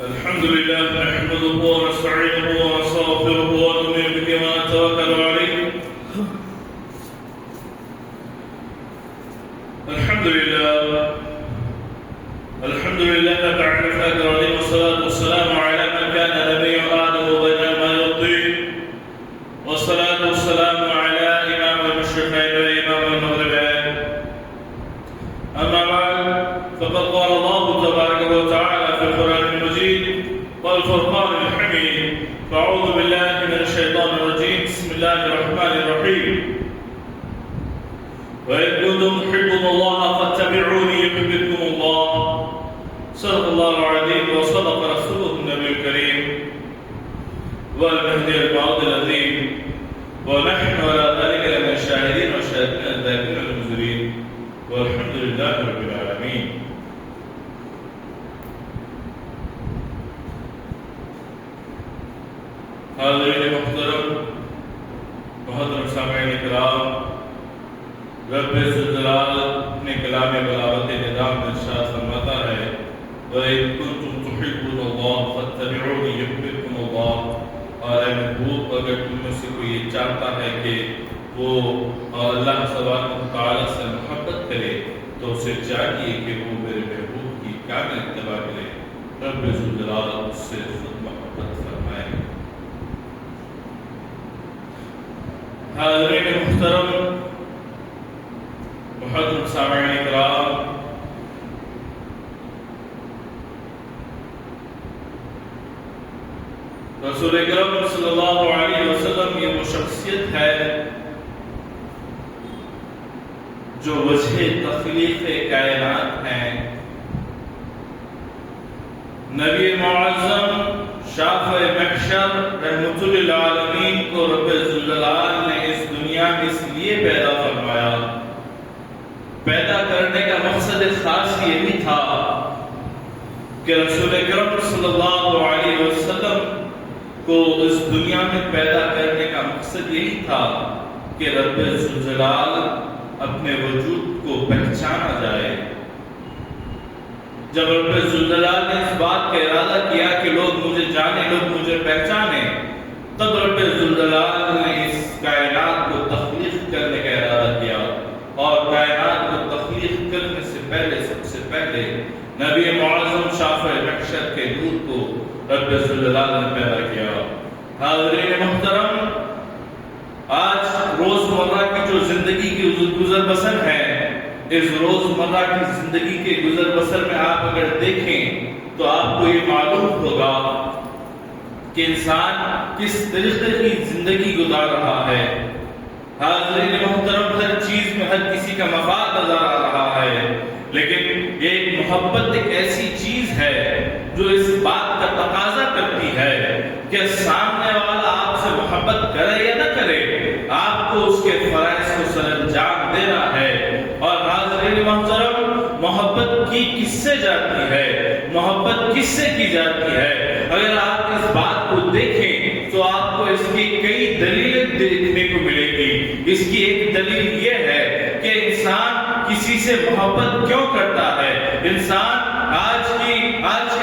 الحمد لله نحمده ونستعينه ونستغفره ونؤمن به ونتوكل عليه. الحمد لله تعالى فاكر عليه والصلاة والسلام على من كان نبي آدم بين الماء والطين، والصلاة والسلام على إمام المشرقين وإمام المغربين. أما بعد، فقد قال الله تبارك وتعالى في القرآن المجيد والفرقان الحميد: فأعوذ بالله من الشيطان الرجيم، بسم الله الرحمن الرحيم. وإن كنتم تحبون الله فاتبعوني يحببكم الله. صدق الله العظيم وصدق رسوله النبي الكريم والمهدي البعض العظيم، ونحن على ذلك لمن الشاهدين والشاهدين الذاكرين المنذرين، والحمد لله رب العالمين. حاضرین محترم سامعین کرام، رب ذوالجلال اپنے کلام بلاغت نظام میں ارشاد فرماتا ہے: وَإِن كُنتُمْ تُحِبُّونَ اللَّهَ فَاتَّبِعُونِي يُحْبِبْكُمُ اللَّهُ. اور اے محبوب، اگر تم میں سے کوئی یہ چاہتا ہے کہ وہ اللہ تبارک و تعالیٰ سے محبت کرے تو اسے چاہیے کہ وہ میرے محبوب کی کامل اتباع کرے. رب ذوالجلال اس سے خود محبت فرمائے. حاضرین محترم سامعین کرام، رسول اکرم صلی اللہ علیہ وسلم یہ وہ شخصیت ہے جو وجہ تخلیق کائنات ہیں. نبی معظم شافع محشر رحمت للعالمین کو رب ذوالجلال نے اس دنیا میں اس لیے پیدا فرمایا. پیدا کرنے کا مقصد خاص یہ بھی تھا کہ رسول اکرم صلی اللہ علیہ وسلم کو اس دنیا میں پیدا کرنے کا مقصد یہی تھا کہ رب ذوالجلال اپنے وجود کو پہچانا جائے. جب رب ذوالجلال نے اس بات کا ارادہ کیا کہ لوگ مجھے جانے، لوگ مجھے پہچانے، تب رب ذوالجلال نے اس کائنات کو تخلیق کرنے کا ارادہ کیا. اور کائنات کو تخلیق کرنے سے پہلے سب سے پہلے نبی معظم شافع محشر کے نور کو رب ذوالجلال نے پیدا کیا. حاضرین محترم، آج روزمرہ کی جو زندگی کی گزر بسر ہے، اس روزمرہ کی زندگی کے گزر بسر میں آپ اگر دیکھیں تو آپ کو یہ معلوم ہوگا کہ انسان کس طریقے کی زندگی گزار رہا ہے. حاضرین محترم، ہر چیز میں ہر کسی کا مفاد نظر آ رہا ہے، لیکن ایک محبت ایک ایسی چیز ہے جو اس بات کا تقاضا کرتی ہے کہ سامنے والا آپ سے محبت کرے یا نہ کرے، آپ کو اس کے فرائض کو سر انجام دینا ہے. اور حاضرین محترم، محبت کی کس سے جاتی ہے، محبت کس سے کی جاتی ہے؟ اگر آپ اس بات کو دیکھیں تو آپ کو اس کی کئی دلیلیں دیکھنے کو ملے گی. اس کی ایک دلیل یہ ہے کہ انسان کسی سے محبت کیوں کرتا ہے. آج کا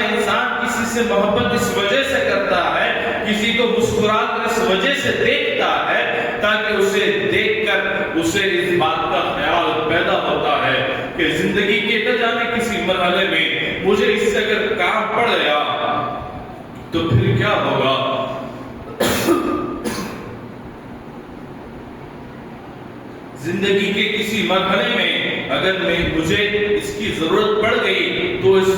انسان کسی سے محبت اس وجہ سے کرتا ہے، کسی کو مسکرا کر اس وجہ سے دیکھتا ہے تاکہ اسے دیکھ کر اسے اس بات کا خیال پیدا ہوتا ہے کہ زندگی کے نہ جانے کسی مرحلے میں مجھے اس سے اگر کام پڑ گیا تو پھر کیا ہوگا. زندگی کے کسی مرحلے میں اگر مجھے اس کی ضرورت پڑ گئی تو اس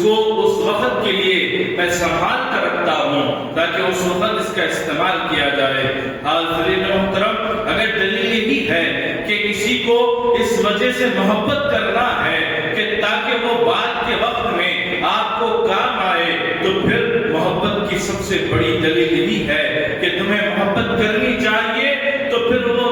کو اس وقت کے لیے میں سنبھال کر رکھتا ہوں تاکہ اس وقت اس کا استعمال کیا جائے. حاضرین محترم، اگر دلیل یہی ہے کہ کسی کو اس وجہ سے محبت کرنا ہے کہ تاکہ وہ بعد کے وقت میں آپ کو کام آئے، تو پھر محبت کی سب سے بڑی دلیل یہی ہے کہ تمہیں محبت کرنی چاہیے تو پھر وہ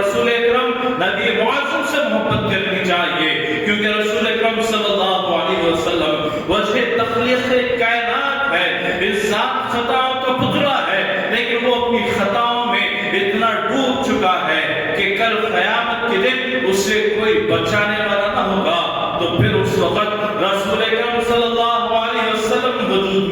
رسول اکرم نبی معظم سے محبت کرنی چاہیے، کیونکہ رسول اکرم صلی اللہ علیہ وسلم وجہ تخلیق کائنات ہے. انسان خطاؤں کا پتلا ہے، لیکن وہ اپنی خطاؤں میں اتنا ڈوب چکا ہے کہ کل قیامت کے دن اسے کوئی بچانے والا نہ ہوگا. تو پھر اس وقت رسول اکرم صلی اللہ علیہ وسلم وجود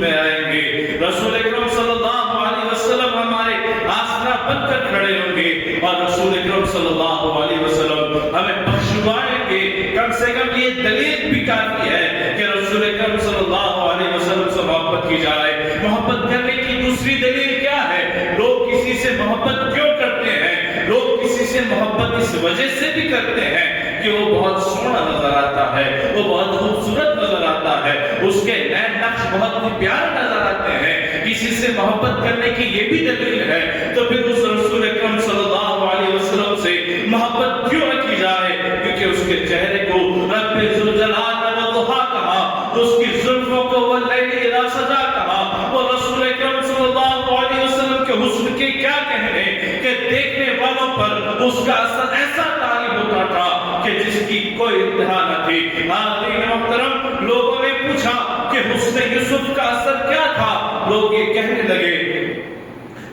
محبت اس وجہ سے بھی کرتے ہیں کہ وہ بہت سونا نظر آتا ہے، وہ بہت خوبصورت نظر آتا ہے، اس کے نئے نقش بہت ہی پیارے نظر آتے ہیں۔ کسی سے محبت کرنے کی یہ بھی دلیل ہے، تو پھر اس رسول اکرم صلی اللہ علیہ وسلم سے محبت کیوں نہ کی جائے؟ کیونکہ اس کے چہرے کو رب ذوالجلال نے والضحیٰ کہا، اس کی زلفوں کو واللیل اذا سجا کہا۔ وہ رسول اکرم صلی اللہ علیہ وسلم کے حسن کے کیا کہنے کہ دیکھنے والوں پر اس کا اثر ایسا طاری ہوتا تھا کہ جس کی کوئی انتہا نہ تھی۔ حاضرین محترم، لوگوں نے پوچھا کہ حسن یوسف کا اثر کیا تھا؟ لوگ یہ کہنے لگے،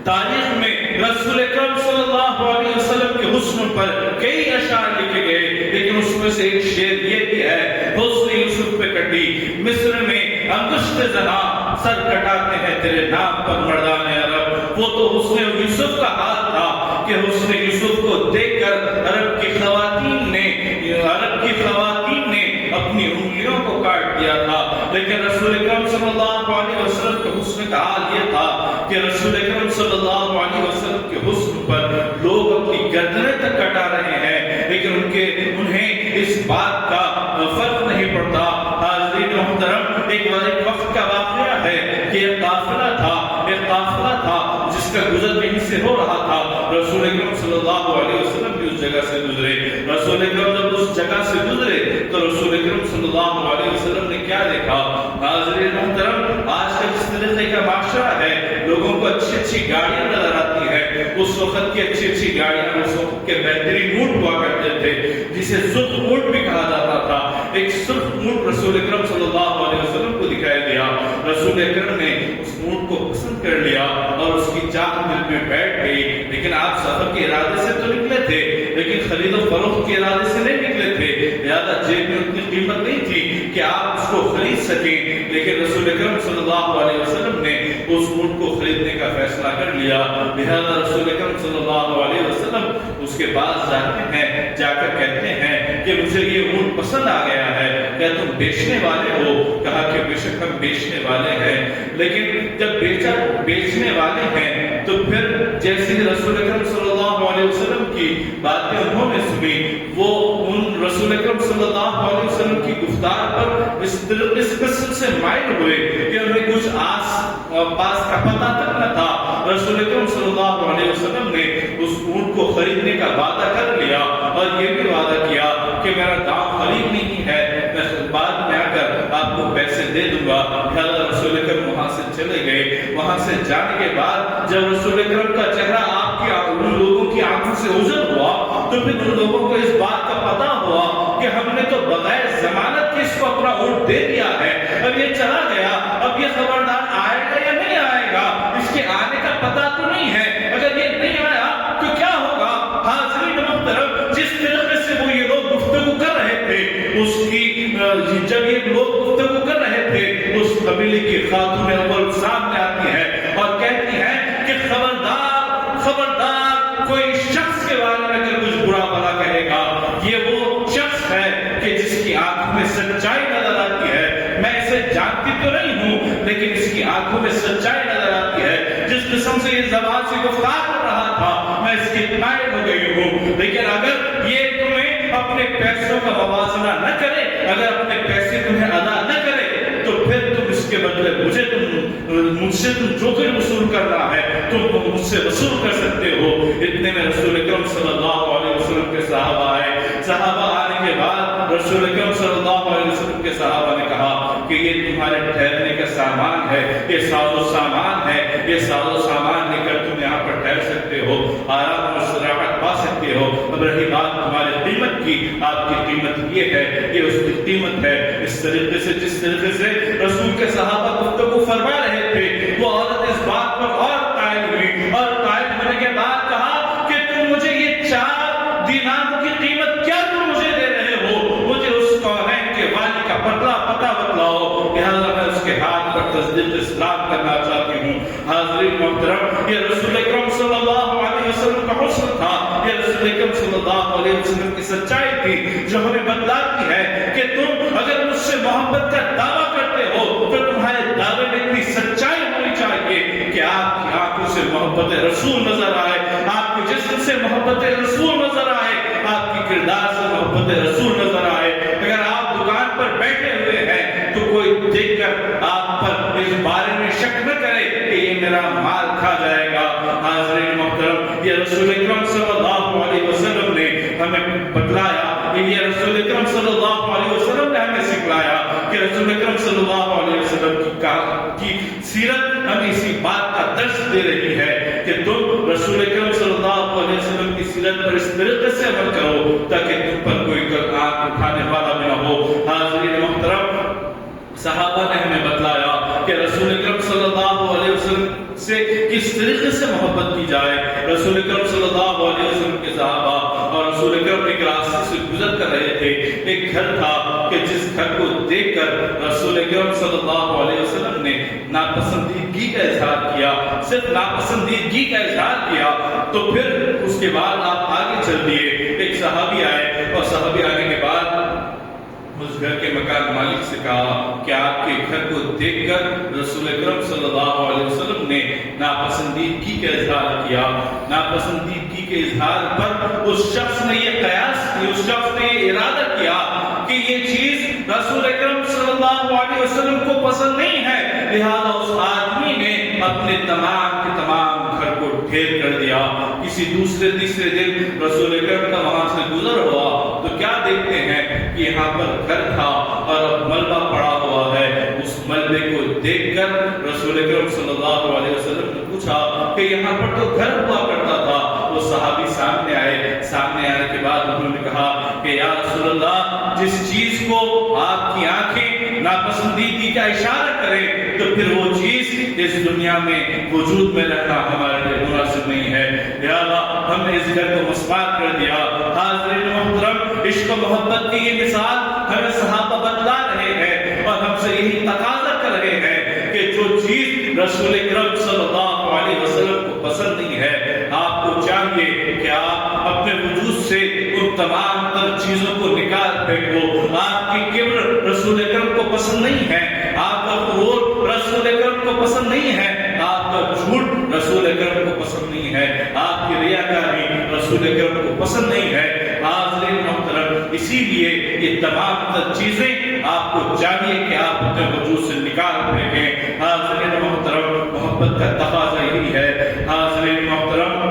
تاریخ میں رسول اکرم صلی اللہ علیہ وسلم کے حسن پر کئی اشعار لکھے گئے، لیکن اس میں سے ایک شعر یہ بھی ہے، حسن یوسف پہ کٹی مصر میں انگشت زنا، سر کٹاتے ہیں تیرے نام پر مردان عرب۔ وہ تو حسن یوسف کا حال تھا کہ حسن یوسف کو دیکھ کر عرب کی خواتین نے اپنی انگلیوں کو کاٹ دیا تھا، لیکن رسول اکرم صلی اللہ علیہ وسلم کے حسن کا حال یہ تھا کہ رسول اکرم صلی اللہ علیہ وسلم کے حسن پر لوگ اپنی گردنیں تک کٹا رہے ہیں، لیکن انہیں اس بات کا فرق نہیں پڑتا۔ حاضرین محترم، ایک وقت کا واقعہ ہے کہ ایک قافلہ تھا جس کا گزر کہیں سے ہو رہا تھا۔ رسول اکرم صلی اللہ علیہ وسلم بھی اس جگہ سے گزرے۔ رسول اکرم جب اس جگہ سے گزرے تو رسول اکرم صلی اللہ علیہ وسلم نے کیا دیکھا؟ حاضرین محترم، آج کا جس طریقے کا معاشرہ ہے، لوگوں کو اچھی گاڑیاں نظر آتی ہے۔ اس وقت کی اچھی گاڑیاں اس وقت کے بہترین اونٹ ہوا کرتے تھے، جسے سرخ اونٹ بھی کہا جاتا تھا۔ ایک سرخ اونٹ رسول اکرم صلی اللہ علیہ وسلم کو دکھایا گیا۔ رسول اکرم نے اس اونٹ کو پسند کر لیا اور اس کی چاہ دل میں بیٹھ گئی، لیکن آپ سفر کے ارادے سے تو نکلے تھے، لیکن خرید و فروخت کے ارادے سے نہیں نکلے تھے، لہذا جیب میں اتنی قیمت نہیں تھی کہ آپ اس کو خرید سکیں، لیکن رسول اکرم صلی اللہ علیہ وسلم نے اس اونٹ کو خریدنے کا فیصلہ کر لیا۔ لہذا رسول اکرم صلی اللہ علیہ وسلم اس کے پاس جاتے ہیں، جا کر کہتے ہیں کہ مجھے یہ اونٹ پسند آ گیا ہے، کیا تم بیچنے والے ہو؟ کہا کہ بے شک ہم بیچنے والے ہیں، لیکن جب بیچنے والے ہیں تو پھر جیسے رسول اکرم صلی اللہ علیہ وسلم کی باتیں انہوں نے سنی، وہ ان رسول اکرم صلی اللہ علیہ وسلم کی گفتار پر اس قسم سے مائل ہوئے کہ انہیں کچھ پاس کا پتہ تک نہ تھا۔ رسول اکرم صلی اللہ علیہ وسلم نے اس اونٹ کو خریدنے کا وعدہ کر لیا اور یہ بھی وعدہ کیا کہ میرا دام قریب نہیں ہے، میں بعد میں آ کر آپ کو پیسے دے دوں گا۔ لہذا رسول اکرم وہاں سے چلے گئے۔ وہاں سے جانے کے بعد جب رسول اکرم کا چہرہ ان لوگوں کی آنکھوں سے اوجھل ہوا تو پھر ان لوگوں کو اس بات کا پتہ ہوا کہ ہم نے تو بغیر ضمانت کے اس کو اپنا اونٹ دے دیا ہے، اب یہ چلا گیا، اب یہ خبردار آئے گا یا نہیں آئے گا، اس کے آنے کا پتہ تو نہیں ہے، اگر یہ نہیں آیا تو کیا ہوگا؟ حاضرین محترم، جس طریقے سے وہ یہ لوگ گفتگو کر رہے تھے، جب یہ لوگ گفتگو کر رہے تھے، اس قبیلے کی خاتون اول سامنے آتی ہے اور کہتی ہے کہ خبردار کوئی شخص کے بارے میں اگر کچھ برا بھلا کہے گا، یہ وہ شخص ہے کہ جس کی آنکھ میں سچائی نظر آتی ہے۔ میں اسے جانتی تو نہیں ہوں، لیکن اس کی آنکھوں میں سچائی نظر آتی ہے۔ جس قسم سے یہ زبان سے گفتار کر رہا تھا، میں اس کی قائل ہو گئی ہوں، لیکن اگر یہ تمہیں اپنے پیسوں کا موازنہ نہ کرے، اگر اپنے پیسے تمہیں ادا نہ کرے، تو پھر تم اس کے بدلے مجھ سے جو کچھ وصول کرنا ہے تم مجھ سے وصول کر سکتے ہو۔ اتنے میں رسول اکرم صلی اللہ علیہ وسلم کے صحابہ آئے۔ صحابہ آنے کے بعد رسول اکرم صلی اللہ علیہ وسلم کے صحابہ نے کہا کہ یہ تمہارے ٹھہرنے کا سامان ہے، یہ ساز و سامان ہے، یہ ساز و سامان لے کر تم یہاں پر ٹھہر سکتے ہو، آرام اور استراحت پا سکتے ہو۔ اب رہی بات تمہاری قیمت کی، آپ کی قیمت یہ ہے، یہ اس کی قیمت ہے۔ اس طریقے سے جس طریقے سے رسول کے صحابہ گفتگو فرما رہے تھے، وہ عورت اس بات پر اور قائل ہوئی، اور قائل ہونے کے بعد کہا کہ تم مجھے یہ 4 دینار کی قیمت کیا تم مجھے دے رہے ہو؟ مجھے اس کونین کے والی کا پتہ بتلاؤ، لہذا میں اس کے ہاتھ پر تصدیق اسلام کرنا چاہتی ہوں۔ حاضرین محترم، یہ رسول اکرم صلی اللہ علیہ وسلم کا حسن تھا، یہ رسول اکرم صلی اللہ علیہ وسلم کی سچائی تھی جو ہمیں بتلاتی ہے کہ تم اگر مجھ سے محبت کا دعویٰ کرتے ہو تو تمہارے دعوے میں اتنی سچائی ہونی چاہیے کہ آپ کی آنکھوں سے محبت رسول نظر آئے، آپ کے جسم سے محبت رسول نظر محبت رسول نظر آئے. اگر آپ دکان پر بیٹھے ہوئے ہیں تو کوئی دیکھ کر آپ پر اس بارے میں شک نہ کرے کہ یہ میرا مال کھا جائے گا. حاضرین محترم، یہ رسول اکرم صلی اللہ علیہ وسلم نے ہمیں بتلایا، یہ رسول اکرم صلی اللہ علیہ وسلم نے ہمیں سکھلایا کہ رسول اکرم صلی اللہ علیہ وسلم کی سیرت ہمیں اسی بات کا درس دے رہی ہے کہ تم رسول اکرم صلی اللہ علیہ وسلم کی سیرت پر اس طریقے سے عمل کرو تاکہ تم پر کوئی آنکھ اٹھانے والا بھی نہ ہو. حاضرین محترم، صحابہ نے ہمیں بتلایا کہ رسول اکرم صلی اللہ علیہ وسلم سے کس طریقے سے محبت کی جائے. رسول اکرم صلی اللہ علیہ وسلم کے صحابہ اور رسول اکرم ایک راستے سے گزر کر رہے تھے. ایک گھر تھا کہ جس گھر کو دیکھ کر رسول اکرم صلی اللہ علیہ وسلم نے ناپسندیدگی کا اظہار کیا. صرف ناپسندیدگی کا اظہار کیا تو پھر اس کے بعد آپ آگے چل دیے. ایک صحابی آئے اور صحابی آنے کے بعد اس گھر کے مکان مالک سے کہا کہ آپ کے گھر کو دیکھ کر رسول اکرم صلی اللہ علیہ وسلم نے ناپسندیدگی کا اظہار کیا. ناپسندیدگی کے اظہار پر اس شخص نے یہ قیاس کی، اس شخص نے یہ ارادہ کیا کہ یہ چیز رسول اکرم صلی اللہ علیہ وسلم کو پسند نہیں ہے، لہذا اس آدمی نے اپنے تمام کے تمام گھر کو ڈھیر کر دیا. کسی دوسرے تیسرے دن رسول اکرم کا وہاں سے گزر ہوا تو کیا دیکھتے ہیں کہ یہاں پر گھر تھا اور اب ملبہ پڑا ہوا ہے. اس ملبے کو دیکھ کر رسول اکرم صلی اللہ علیہ وسلم نے پوچھا کہ یہاں پر تو گھر ہوا کرتا تھا. وہ صحابی سامنے آئے. سامنے آنے کے بعد انہوں نے کہا کہ یا رسول اللہ، جس چیز کو آپ کی آنکھیں ناپسندیدگی کا اشارہ کریں تو پھر وہ چیز اس دنیا میں وجود میں رہنا ہمارے لیے مناسب نہیں ہے، لہذا ہم نے اس گھر کو مسمار کر دیا. حاضرین محترم، عشق و محبت کی یہ مثال ہمیں صحابہ بتلا رہے ہیں اور ہم سے یہی تقاضا کر رہے ہیں کہ جو چیز رسول اکرم صلی اللہ علیہ وسلم کو پسند نہیں ہے، آپ کو چاہیے کہ آپ اپنے وجود سے ان تمام تر چیزوں کو نکال پھینکو. آپ کی کبر رسول اکرم کو پسند نہیں ہے، آپ کا غرور رسول اکرم کو پسند نہیں ہے، آپ کا جھوٹ رسول اکرم کو پسند نہیں ہے، آپ کی ریاکاری رسول اکرم کو پسند نہیں ہے. حاضرین محترم، اسی لیے یہ تمام تر چیزیں آپ کو چاہیے کہ آپ اپنے وجود سے نکال پھینکیں. حاضرین محترم، محبت کا تقاضا یہی ہے. حاضرین محترم،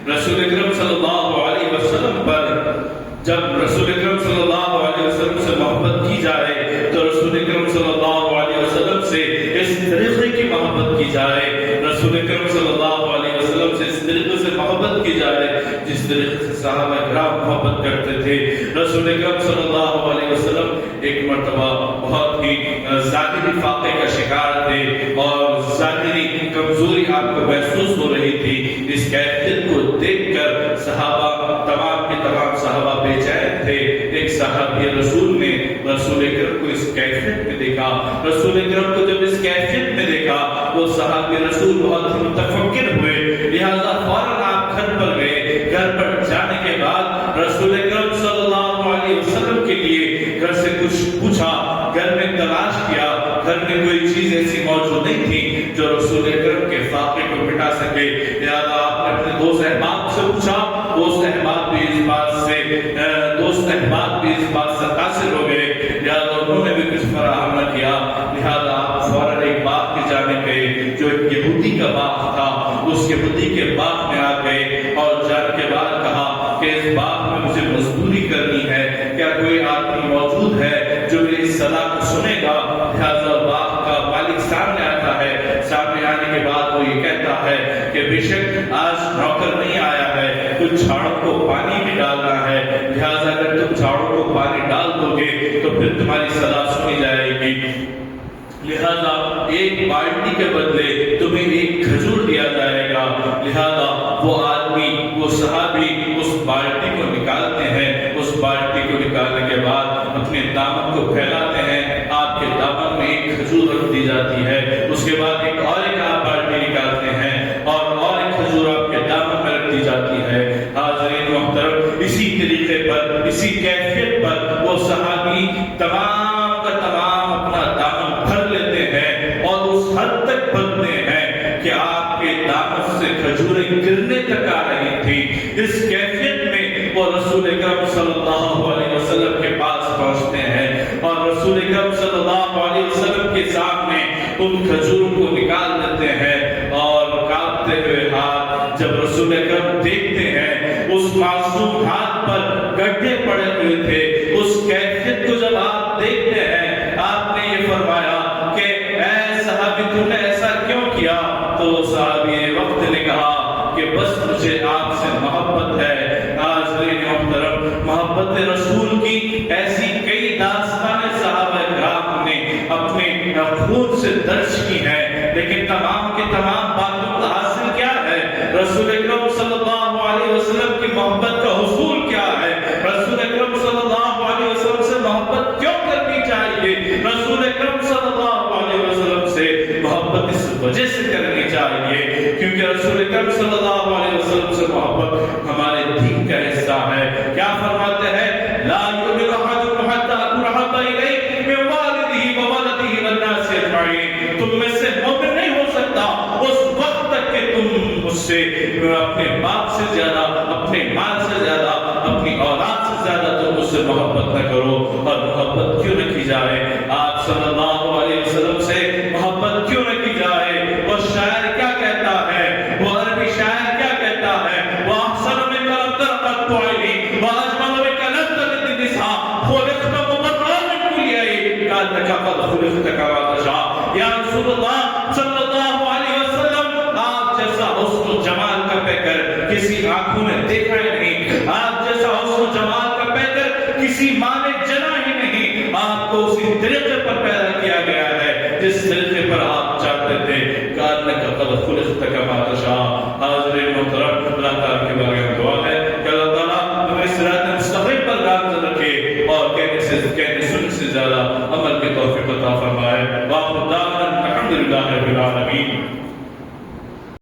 رسول اکرم صلی اللہ علیہ وسلم پر جب رسول اکرم صلی اللہ علیہ وسلم سے محبت کی جائے تو رسول اکرم صلی اللہ علیہ وسلم سے اس طریقے کی محبت کی جائے. رسول اکرم صلی اللہ علیہ وسلم سے اس طریقے سے محبت کی جائے جس طریقے سے صحابہ کرام محبت کرتے تھے. رسول اکرم صلی اللہ علیہ وسلم ایک مرتبہ بہت ہی ظاہری فاقے کا شکار تھے اور ظاہری کمزوری آپ کو محسوس ہو رہی تھی. اس کیفیت کو دیکھ کر صحابہ تمام کے تمام صحابہ بے چین تھے. ایک صحابی رسول نے رسول اکرم کو اس کیفیت میں دیکھا. رسول اکرم کو جب اس کیفیت میں دیکھا وہ صحابی رسول بہت ہی متفکر ہوئے، لہذا فوراً آپ گھر پر گئے. گھر پر جانے کے بعد رسول اکرم صلی اللہ علیہ وسلم کے لیے گھر سے کچھ پوچھا، گھر میں تلاش کیا. گھر میں کوئی چیز ایسی موجود نہیں تھی جو رسول اکرم کے فاقے کو مٹا سکے، لہذا آپ نے اپنے دوست احباب سے پوچھا. دوست احباب بھی اس بات سے تاثر ہو گئے، لہذا انہوں نے بھی کچھ فراہم نہ کیا. لہذا آپ فوراً ایک باغ کی جانب گئے جو ایک یہودی کا باغ تھا. اس یہودی کے باغ میں آ گئے اور جانے کے بعد کہا کہ اس باغ میں مجھے مزدوری کرنی ہے، کیا کوئی آدمی موجود ہے جو میری صدا کو سنے گا؟ لہذا باغ کا مالک سامنے آتا ہے. سامنے آنے کے بعد وہ یہ کہتا ہے کہ بے شک آج نوکر نہیں آیا ہے، کچھ جھاڑوں کو پانی بھی ڈالنا ہے، لہذا اگر تم جھاڑوں کو پانی ڈال دو گے تو پھر تمہاری صدا سنی جائے گی. لہذا ایک بالٹی کے بدلے تمہیں ایک کھجور دیا جائے گا. لہذا وہ آدمی، وہ صحابی اس بالٹی کو نکالتے ہیں. اس بالٹی کو نکالنے کے بعد اپنے دامن کو پھیلاتے ہیں. آپ کے دامن میں ایک کھجور رکھ دی جاتی ہے. اس کے بعد ایک آپ بالٹی نکالتے ہیں اور ایک کھجور آپ کے دامن میں رکھ دی جاتی ہے. حاضرین محترم، اسی طریقے پر، اسی کیفیت پر وہ صحابی تمام کا تمام اپنا دامن بھر لیتے ہیں اور اس حد تک بھرتے ہیں کہ آپ کے دامن سے کھجوریں گرنے تک آ رہی تھی۔ اس کیفیت میں وہ رسول اکرم صلی اللہ علیہ وسلم کے پاس پہنچتے ہیں اور رسول اکرم صلی اللہ علیہ وسلم کے سامنے ان کھجوروں کو نکال دیتے ہیں اور کانپتے ہوئے ہاتھ جب رسول اکرم دیکھتے ہیں اس معصوم ہاتھ پر گڈھے پڑے ہوئے تھے، اس کیفیت کو جب آپ دیکھتے ہیں، آپ نے یہ فرمایا کہ اے صحابی تم نے ایسا کیوں کیا؟ تو صحابی وقت نے کہا کہ بس مجھے آپ سے محبت ہے۔ حاضرین محترم، محبت رسول کی ایسی کئی داستانیں صحابہ کرام نے اپنے خون سے درج کی ہیں، لیکن تمام کے تمام باتوں کا حاصل کیا ہے؟ رسول اکرم صلی اللہ علیہ وسلم کی محبت کا حصول کیا ہے؟ رسول اکرم صلی اللہ علیہ وسلم سے محبت کیوں کرنی چاہیے؟ رسول اکرم صلی اللہ علیہ وسلم سے محبت اس وجہ سے کرنی چاہیے کیونکہ رسول اکرم صلی اللہ علیہ وسلم سے محبت ہمارے دین کا حصہ ہے۔ کیا فرماتے ہیں؟ لا یؤمن احدکم حتی اکون احب الیہ من والدہ وولدہ والناس اجمعین۔ تم میں سے مومن نہیں ہو سکتا اس وقت تک کہ تم مجھ سے اپنے باپ سے زیادہ، اپنے مال سے زیادہ، اپنی اولاد سے زیادہ تم مجھ سے محبت نہ کرو۔ اور محبت کیوں نہ کی جائے؟ آپ صلی اللہ علیہ وسلم سے محبت کیوں نہ کی جائے؟ وہ شاعر کیا کہتا ہے؟ وہ عربی شاعر کیا کہتا ہے؟ وہ احسن من لم ترقت عینی واجمل من لم تلد النساء خلقت مبرأ من كل عیب کانک قد خلقت کما تشاء۔ یا رسول اللہ صلی اللہ علیہ وسلم، آپ جیسا حسن و جمال کا پیکر کسی آنکھوں نے دیکھا ہی نہیں، آپ جیسا حسن و جمال کا پیکر کسی ماں نے جنا ہی نہیں۔ آپ کو اسی طریقے پر پیدا کیا گیا ہے جس طریقے پر آپ چاہتے تھے۔ کانک قد خلقت کما تشاء۔ حاضرین محترم، اللہ تعالیٰ کی بارگاہ میں دعا ہے کہ اللہ تعالیٰ ہمیں صراط مستقیم پر گامزن رکھے اور کہنے سننے سے زیادہ عمل کی توفیق عطا فرمائے۔ وآخر دعوانا الحمد للہ رب العالمین۔